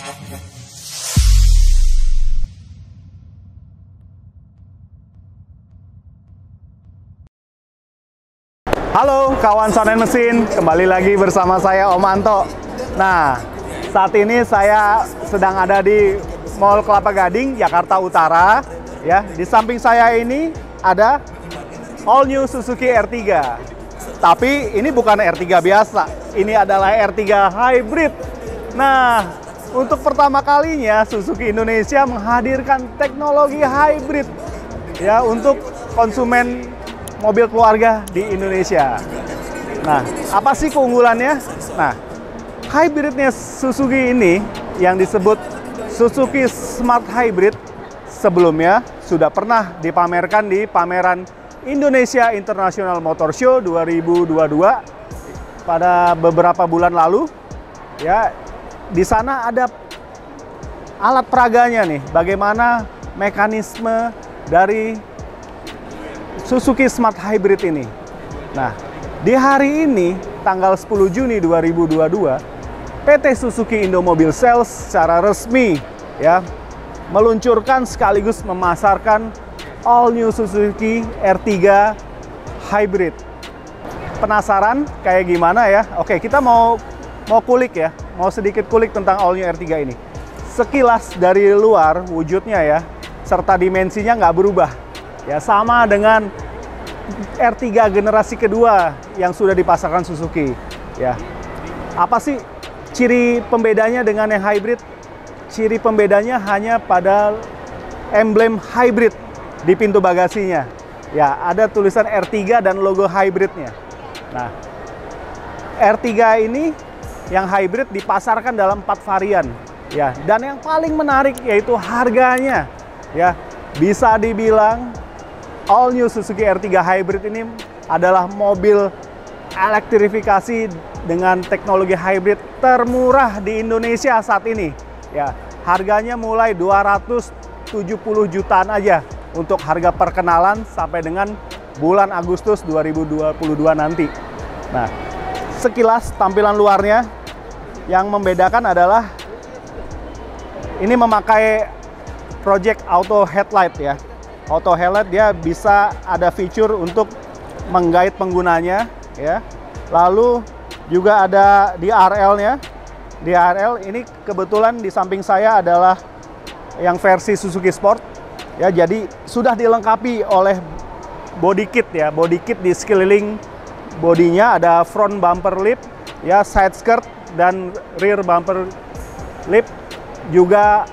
Halo kawan Sound and Mesin, kembali lagi bersama saya Om Anto. Nah, saat ini saya sedang ada di Mall Kelapa Gading, Jakarta Utara. Ya, di samping saya ini ada all new Suzuki R3. Tapi ini bukan R3 biasa, ini adalah R3 Hybrid. Nah, untuk pertama kalinya Suzuki Indonesia menghadirkan teknologi hybrid ya untuk konsumen mobil keluarga di Indonesia. Nah, apa sih keunggulannya? Nah, hybridnya Suzuki ini yang disebut Suzuki Smart Hybrid sebelumnya sudah pernah dipamerkan di pameran Indonesia International Motor Show 2022 pada beberapa bulan lalu. Ya, di sana ada alat peraganya nih, bagaimana mekanisme dari Suzuki Smart Hybrid ini. Nah, di hari ini, tanggal 10 Juni 2022, PT Suzuki Indomobil Sales secara resmi ya meluncurkan sekaligus memasarkan all new Suzuki R3 Hybrid. Penasaran kayak gimana ya? Oke, kita mau kulik ya, mau sedikit kulik tentang all new R3 ini. Sekilas dari luar wujudnya ya, serta dimensinya nggak berubah. Ya, sama dengan R3 generasi kedua yang sudah dipasarkan Suzuki. Ya, apa sih ciri pembedanya dengan yang hybrid? Ciri pembedanya hanya pada emblem hybrid di pintu bagasinya. Ya, ada tulisan R3 dan logo hybridnya. Nah, R3 ini yang hybrid dipasarkan dalam 4 varian. Ya, dan yang paling menarik yaitu harganya. Ya, bisa dibilang all new Suzuki R3 Hybrid ini adalah mobil elektrifikasi dengan teknologi hybrid termurah di Indonesia saat ini. Ya, harganya mulai 270 jutaan aja untuk harga perkenalan sampai dengan bulan Agustus 2022 nanti. Nah, sekilas tampilan luarnya yang membedakan adalah ini memakai Project Auto Headlight ya. Auto Headlight dia bisa ada fitur untuk menggait penggunanya ya. Lalu juga ada DRL-nya. DRL ini kebetulan di samping saya adalah yang versi Suzuki Sport ya. Jadi sudah dilengkapi oleh body kit ya. Body kit di sekeliling bodinya ada front bumper lip ya, side skirt dan rear bumper lip, juga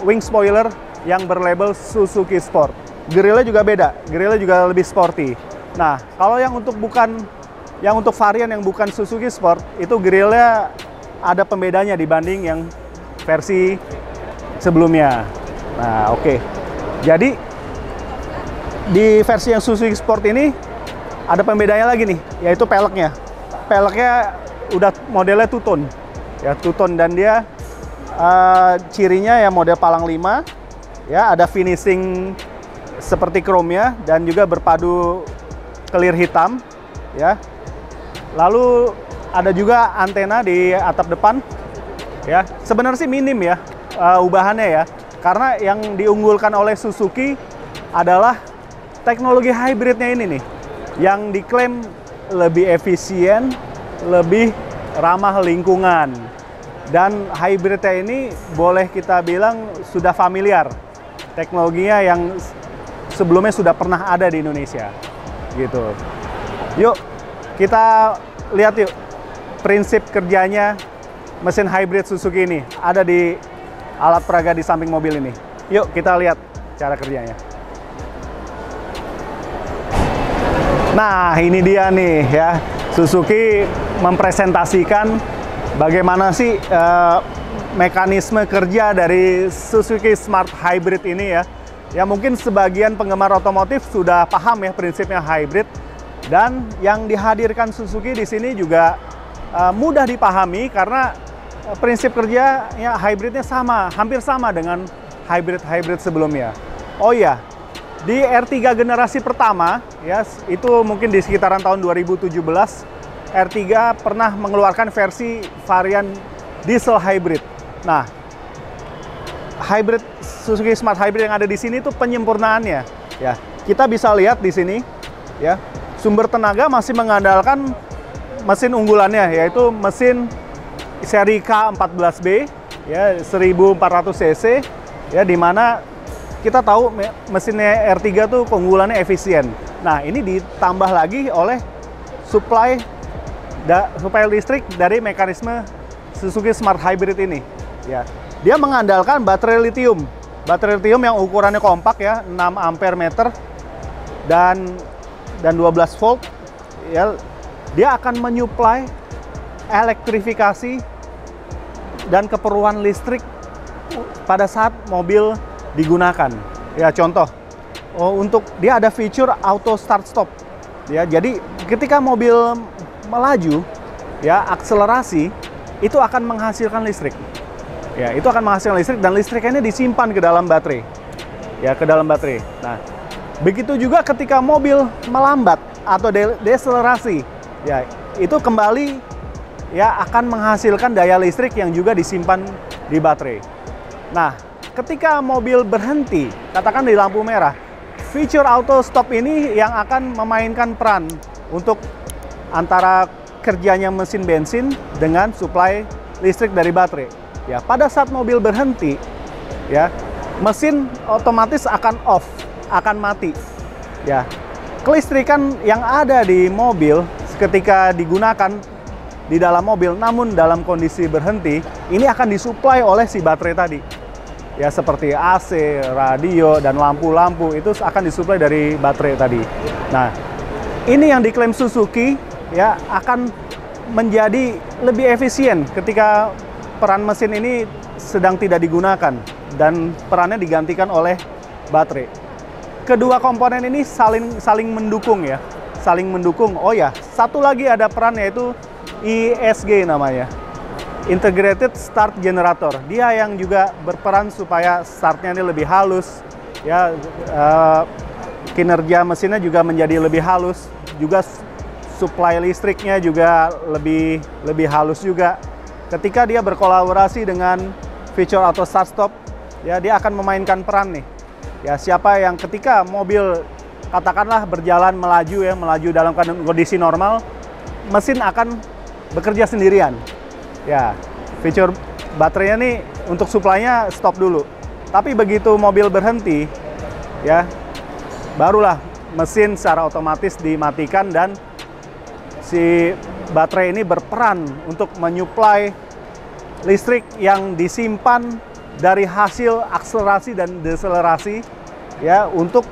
wing spoiler yang berlabel Suzuki Sport. Grillnya juga beda, grillnya juga lebih sporty. Nah, kalau yang untuk varian yang bukan Suzuki Sport, itu grillnya ada pembedanya dibanding yang versi sebelumnya. Nah, oke. Jadi, di versi yang Suzuki Sport ini, ada pembedanya lagi nih, yaitu peleknya. Peleknya udah modelnya two-tone. Ya, two-tone, dan dia cirinya ya model palang 5. Ya, ada finishing seperti chrome-nya dan juga berpadu clear hitam ya. Lalu ada juga antena di atap depan ya. Sebenarnya sih minim ya ubahannya ya. Karena yang diunggulkan oleh Suzuki adalah teknologi hybridnya ini nih, yang diklaim lebih efisien, lebih ramah lingkungan. Dan hybridnya ini boleh kita bilang sudah familiar. Teknologinya yang sebelumnya sudah pernah ada di Indonesia gitu. Yuk kita lihat yuk prinsip kerjanya mesin hybrid Suzuki ini. Ada di alat peraga di samping mobil ini. Yuk kita lihat cara kerjanya. Nah, ini dia nih ya, Suzuki mempresentasikan bagaimana sih mekanisme kerja dari Suzuki Smart Hybrid ini ya. Ya, mungkin sebagian penggemar otomotif sudah paham ya prinsipnya hybrid, dan yang dihadirkan Suzuki di sini juga mudah dipahami karena prinsip kerjanya hybridnya sama, hampir sama dengan hybrid sebelumnya. Oh iya, di R3 generasi pertama ya, itu mungkin di sekitaran tahun 2017, R3 pernah mengeluarkan versi varian diesel hybrid. Nah, hybrid Suzuki Smart Hybrid yang ada di sini itu penyempurnaannya. Ya, kita bisa lihat di sini, ya, sumber tenaga masih mengandalkan mesin unggulannya, yaitu mesin seri K14B, ya, 1400 cc, ya, dimana kita tahu mesinnya R3 tuh keunggulannya efisien. Nah, ini ditambah lagi oleh supply listrik dari mekanisme Suzuki Smart Hybrid ini. Ya, dia mengandalkan baterai lithium yang ukurannya kompak, ya, 6 ampere meter dan 12 volt. Ya, dia akan menyuplai elektrifikasi dan keperluan listrik pada saat mobil digunakan. Ya, contoh, untuk dia ada fitur auto start stop. Ya, jadi ketika mobil melaju, ya, akselerasi itu akan menghasilkan listrik. Ya, itu akan menghasilkan listrik dan listriknya disimpan ke dalam baterai. Ya, ke dalam baterai. Nah, begitu juga ketika mobil melambat atau deselerasi, ya, itu kembali, ya, akan menghasilkan daya listrik yang juga disimpan di baterai. Nah, ketika mobil berhenti, katakan di lampu merah, fitur auto stop ini yang akan memainkan peran untuk antara kerjanya mesin bensin dengan suplai listrik dari baterai. Ya, pada saat mobil berhenti, ya, mesin otomatis akan off, akan mati. Ya, kelistrikan yang ada di mobil ketika digunakan di dalam mobil, namun dalam kondisi berhenti, ini akan disuplai oleh si baterai tadi. Ya, seperti AC, radio, dan lampu-lampu itu akan disuplai dari baterai tadi. Nah, ini yang diklaim Suzuki, ya, akan menjadi lebih efisien ketika peran mesin ini sedang tidak digunakan dan perannya digantikan oleh baterai. Kedua komponen ini saling mendukung, ya, saling mendukung. Oh ya, satu lagi ada peran, yaitu ISG namanya, Integrated Start Generator. Dia yang juga berperan supaya startnya ini lebih halus, ya, kinerja mesinnya juga menjadi lebih halus, juga supply listriknya juga lebih halus juga. Ketika dia berkolaborasi dengan fitur auto start stop, ya, dia akan memainkan peran nih. Ya, siapa yang ketika mobil katakanlah berjalan melaju, ya, melaju dalam kondisi normal, mesin akan bekerja sendirian. Ya, fitur baterainya nih untuk suplainya stop dulu. Tapi begitu mobil berhenti, ya, barulah mesin secara otomatis dimatikan dan si baterai ini berperan untuk menyuplai listrik yang disimpan dari hasil akselerasi dan deselerasi, ya, untuk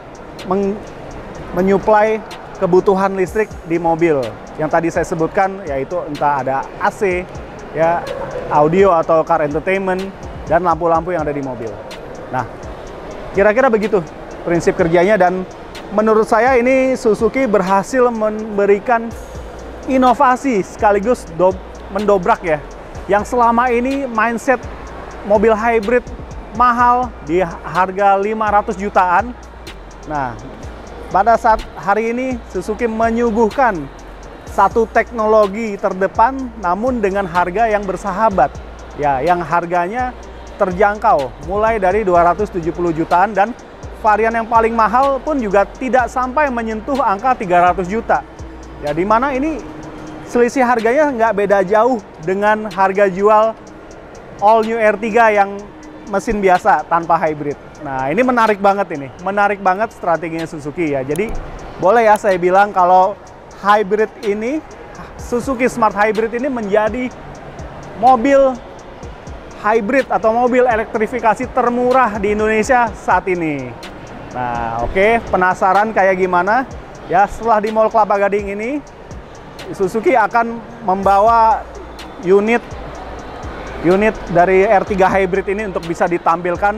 menyuplai kebutuhan listrik di mobil. Yang tadi saya sebutkan, yaitu entah ada AC, ya, audio atau car entertainment, dan lampu-lampu yang ada di mobil. Nah, kira-kira begitu prinsip kerjanya, dan menurut saya ini Suzuki berhasil memberikan inovasi sekaligus mendobrak, ya, yang selama ini mindset mobil hybrid mahal di harga 500 jutaan. Nah, pada saat hari ini Suzuki menyuguhkan satu teknologi terdepan namun dengan harga yang bersahabat, ya, yang harganya terjangkau mulai dari 270 jutaan dan varian yang paling mahal pun juga tidak sampai menyentuh angka 300 juta. Ya, di mana ini selisih harganya nggak beda jauh dengan harga jual all new R3 yang mesin biasa tanpa hybrid. Nah, ini menarik banget ini. Menarik banget strateginya Suzuki, ya. Jadi, boleh ya saya bilang kalau hybrid ini, Suzuki Smart Hybrid ini menjadi mobil hybrid atau mobil elektrifikasi termurah di Indonesia saat ini. Nah, oke, penasaran kayak gimana? Ya, setelah di Mall Kelapa Gading ini, Suzuki akan membawa unit dari R3 Hybrid ini untuk bisa ditampilkan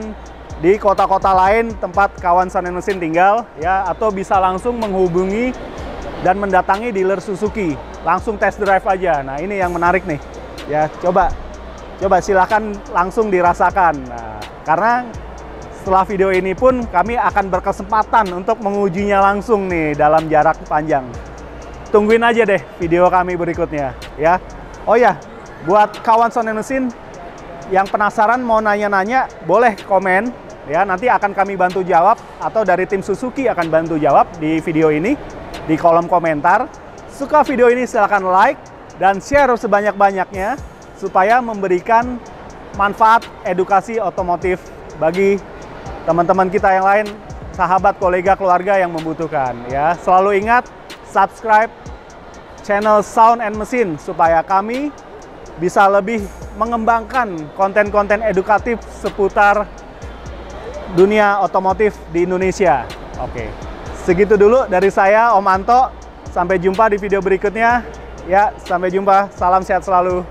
di kota-kota lain tempat kawan Sanen Mesin tinggal, ya, atau bisa langsung menghubungi dan mendatangi dealer Suzuki, langsung test drive aja. Nah, ini yang menarik nih, ya, coba silahkan langsung dirasakan. Nah, karena setelah video ini pun kami akan berkesempatan untuk mengujinya langsung nih dalam jarak panjang. Tungguin aja deh video kami berikutnya, ya. Oh ya, buat kawan Sanen Mesin, Yang penasaran mau nanya-nanya, boleh komen ya, nanti akan kami bantu jawab atau dari tim Suzuki akan bantu jawab di video ini di kolom komentar. Suka video ini silahkan like dan share sebanyak-banyaknya supaya memberikan manfaat edukasi otomotif bagi teman-teman kita yang lain, sahabat, kolega, keluarga yang membutuhkan ya. Selalu ingat subscribe channel Sound and Mesin supaya kami bisa lebih mengembangkan konten-konten edukatif seputar dunia otomotif di Indonesia. Oke, segitu dulu dari saya, Om Anto. Sampai jumpa di video berikutnya. Ya, sampai jumpa. Salam sehat selalu.